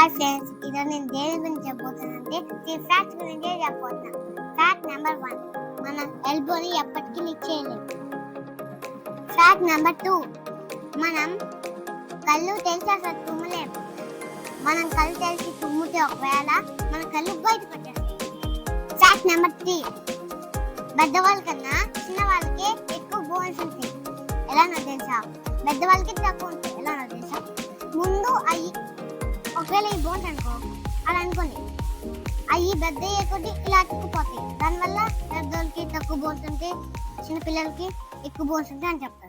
Hi friends, ఈరోజు నేను దేని గురించి చెప్పబోతున్నానంటే ఫ్యాక్ట్స్ గురించి చెప్పబోతున్నాను. ఫ్యాక్ట్ నెంబర్ 1, మన ఎల్బోని ఎప్పటికీ లిఫ్ట్ చేయలేము. ఫ్యాక్ట్ నెంబర్ 2, మనం కళ్ళు తెలిసి అసలు తుమ్మలేము. మనం కళ్ళు తెలిసి తుమ్మితే ఒకవేళ మన కళ్ళు బయటకు వచ్చేస్తాయి. ఫ్యాక్ట్ నెంబర్ 3, పెద్దవాళ్ళ కన్నా చిన్న వాళ్ళకి ఎక్కువ బోన్స్ ఉంటాయి. ఎలానో తెలుసా? పెద్దవాళ్ళకి తక్కువ ఉంటాయి. ఎలానో తెలుసా? ముందు అయ్యి ఒకవేళ ఈ బోన్స్ అనుకో, అలా అనుకోండి, అవి పెద్ద కొద్ది ఇలా అతుక్కుపోతాయి. దానివల్ల పెద్దోళ్ళకి తక్కువ బోన్స్ ఉంటాయి, చిన్న పిల్లలకి ఎక్కువ బోన్స్ ఉంటాయి అని చెప్తారు.